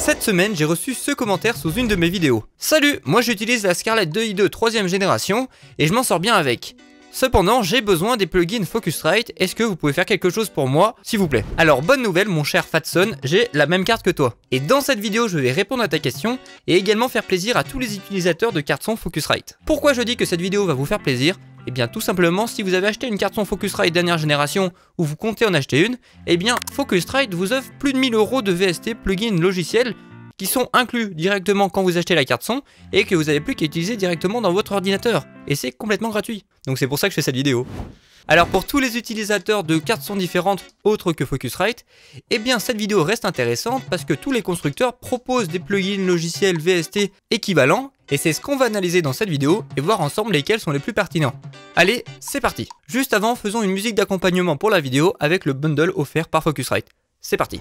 Cette semaine, j'ai reçu ce commentaire sous une de mes vidéos. Salut, moi j'utilise la Scarlett 2i2 3ème génération et je m'en sors bien avec. Cependant, j'ai besoin des plugins Focusrite, est-ce que vous pouvez faire quelque chose pour moi, s'il vous plaît? Alors, bonne nouvelle mon cher Fatson, j'ai la même carte que toi. Et dans cette vidéo, je vais répondre à ta question et également faire plaisir à tous les utilisateurs de cartes son Focusrite. Pourquoi je dis que cette vidéo va vous faire plaisir? Eh bien tout simplement, si vous avez acheté une carte son Focusrite dernière génération ou vous comptez en acheter une, eh bien Focusrite vous offre plus de 1000 € de VST plugins logiciels qui sont inclus directement quand vous achetez la carte son et que vous n'avez plus qu'à utiliser directement dans votre ordinateur. Et c'est complètement gratuit. Donc c'est pour ça que je fais cette vidéo. Alors pour tous les utilisateurs de cartes son différentes autres que Focusrite, eh bien cette vidéo reste intéressante parce que tous les constructeurs proposent des plugins logiciels VST équivalents et c'est ce qu'on va analyser dans cette vidéo et voir ensemble lesquels sont les plus pertinents. Allez, c'est parti. Juste avant, faisons une musique d'accompagnement pour la vidéo avec le bundle offert par Focusrite. C'est parti.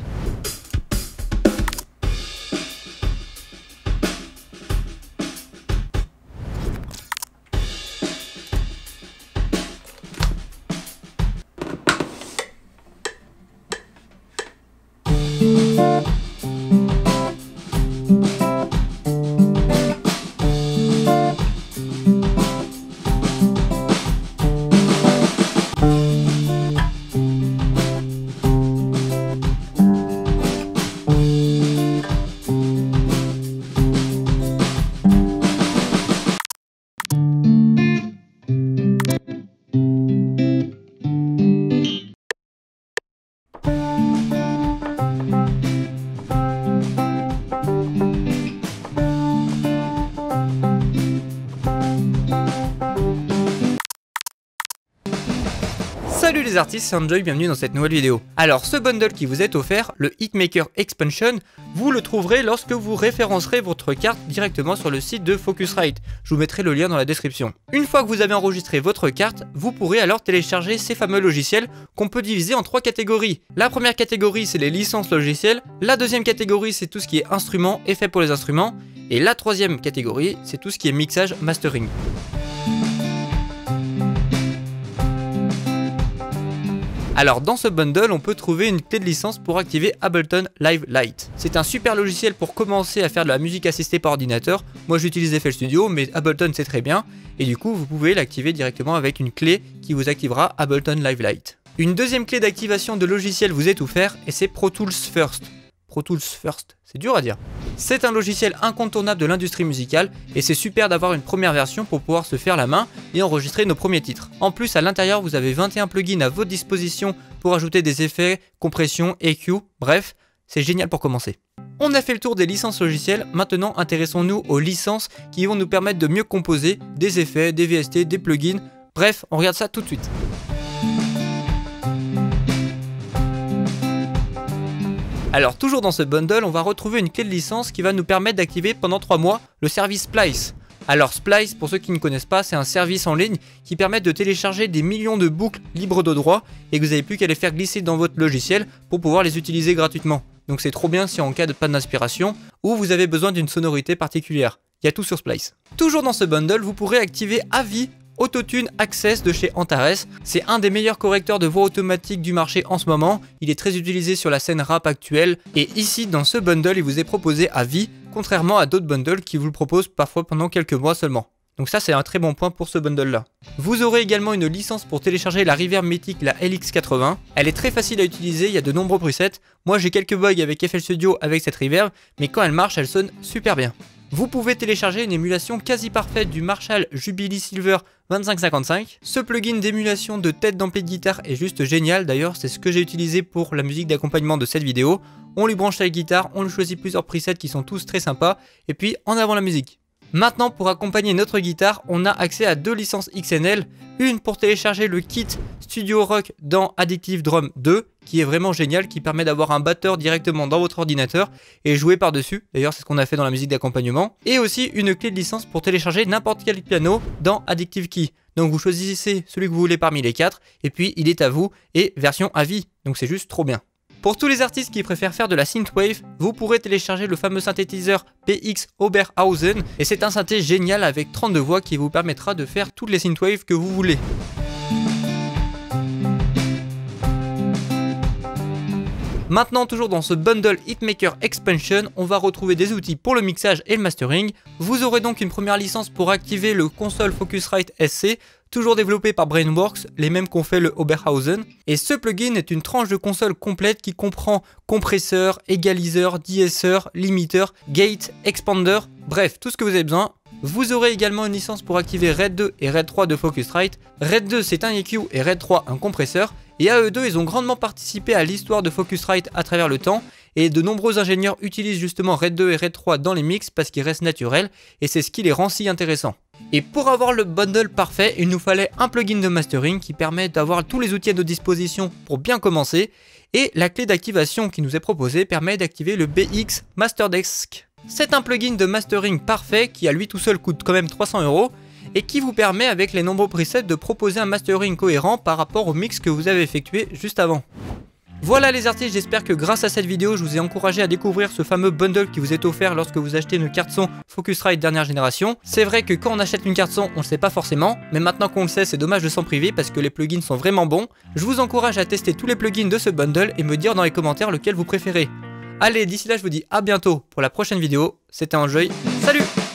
Salut les artistes, c'est Enjoy, bienvenue dans cette nouvelle vidéo. Alors ce bundle qui vous est offert, le Hitmaker Expansion, vous le trouverez lorsque vous référencerez votre carte directement sur le site de Focusrite. Je vous mettrai le lien dans la description. Une fois que vous avez enregistré votre carte, vous pourrez alors télécharger ces fameux logiciels qu'on peut diviser en 3 catégories. La première catégorie c'est les licences logicielles, la deuxième catégorie c'est tout ce qui est instruments, effets pour les instruments, et la troisième catégorie c'est tout ce qui est mixage, mastering. Alors dans ce bundle, on peut trouver une clé de licence pour activer Ableton Live Lite. C'est un super logiciel pour commencer à faire de la musique assistée par ordinateur. Moi j'utilise FL Studio, mais Ableton c'est très bien. Et du coup, vous pouvez l'activer directement avec une clé qui vous activera Ableton Live Lite. Une deuxième clé d'activation de logiciel vous est offerte et c'est Pro Tools First. Pro Tools First, c'est dur à dire. C'est un logiciel incontournable de l'industrie musicale et c'est super d'avoir une première version pour pouvoir se faire la main et enregistrer nos premiers titres. En plus, à l'intérieur, vous avez 21 plugins à votre disposition pour ajouter des effets, compression, EQ, bref, c'est génial pour commencer. On a fait le tour des licences logicielles, maintenant intéressons-nous aux licences qui vont nous permettre de mieux composer des effets, des VST, des plugins, bref, on regarde ça tout de suite. Alors toujours dans ce bundle, on va retrouver une clé de licence qui va nous permettre d'activer pendant 3 mois le service Splice. Alors Splice, pour ceux qui ne connaissent pas, c'est un service en ligne qui permet de télécharger des millions de boucles libres de droit et que vous n'avez plus qu'à les faire glisser dans votre logiciel pour pouvoir les utiliser gratuitement. Donc c'est trop bien si en cas de panne d'inspiration ou vous avez besoin d'une sonorité particulière. Il y a tout sur Splice. Toujours dans ce bundle, vous pourrez activer à vie Autotune Access de chez Antares. C'est un des meilleurs correcteurs de voix automatique du marché en ce moment. Il est très utilisé sur la scène rap actuelle. Et ici, dans ce bundle, il vous est proposé à vie, contrairement à d'autres bundles qui vous le proposent parfois pendant quelques mois seulement. Donc ça, c'est un très bon point pour ce bundle-là. Vous aurez également une licence pour télécharger la reverb mythique, la LX80. Elle est très facile à utiliser, il y a de nombreux presets. Moi, j'ai quelques bugs avec FL Studio avec cette reverb, mais quand elle marche, elle sonne super bien. Vous pouvez télécharger une émulation quasi parfaite du Marshall Jubilee Silver 2555. Ce plugin d'émulation de tête d'ampli de guitare est juste génial, d'ailleurs c'est ce que j'ai utilisé pour la musique d'accompagnement de cette vidéo. On lui branche la guitare, on lui choisit plusieurs presets qui sont tous très sympas, et puis en avant la musique. Maintenant pour accompagner notre guitare, on a accès à 2 licences XNL, une pour télécharger le kit Studio Rock dans Addictive Drum 2, qui est vraiment génial, qui permet d'avoir un batteur directement dans votre ordinateur et jouer par-dessus, d'ailleurs c'est ce qu'on a fait dans la musique d'accompagnement, et aussi une clé de licence pour télécharger n'importe quel piano dans Addictive Key. Donc vous choisissez celui que vous voulez parmi les 4, et puis il est à vous, et version à vie, donc c'est juste trop bien. Pour tous les artistes qui préfèrent faire de la synthwave, vous pourrez télécharger le fameux synthétiseur PX Oberhausen, et c'est un synthé génial avec 32 voix qui vous permettra de faire toutes les synthwaves que vous voulez. Maintenant, toujours dans ce bundle Hitmaker Expansion, on va retrouver des outils pour le mixage et le mastering. Vous aurez donc une première licence pour activer le console Focusrite SC, toujours développé par Brainworks, les mêmes qu'ont fait le Oberhausen. Et ce plugin est une tranche de console complète qui comprend compresseur, égaliseur, de-esseur, limiteur, gate, expander, bref, tout ce que vous avez besoin. Vous aurez également une licence pour activer RAID 2 et RAID 3 de Focusrite. RAID 2 c'est un EQ et RAID 3 un compresseur. Et à eux deux, ils ont grandement participé à l'histoire de Focusrite à travers le temps. Et de nombreux ingénieurs utilisent justement RAID 2 et RAID 3 dans les mix parce qu'ils restent naturels. Et c'est ce qui les rend si intéressants. Et pour avoir le bundle parfait, il nous fallait un plugin de mastering qui permet d'avoir tous les outils à notre disposition pour bien commencer. Et la clé d'activation qui nous est proposée permet d'activer le BX Masterdesk. C'est un plugin de mastering parfait qui à lui tout seul coûte quand même 300 € et qui vous permet avec les nombreux presets de proposer un mastering cohérent par rapport au mix que vous avez effectué juste avant. Voilà les artistes, j'espère que grâce à cette vidéo je vous ai encouragé à découvrir ce fameux bundle qui vous est offert lorsque vous achetez une carte son Focusrite dernière génération. C'est vrai que quand on achète une carte son on le sait pas forcément, mais maintenant qu'on le sait c'est dommage de s'en priver parce que les plugins sont vraiment bons. Je vous encourage à tester tous les plugins de ce bundle et me dire dans les commentaires lequel vous préférez. Allez, d'ici là je vous dis à bientôt pour la prochaine vidéo, c'était Enjoy, salut!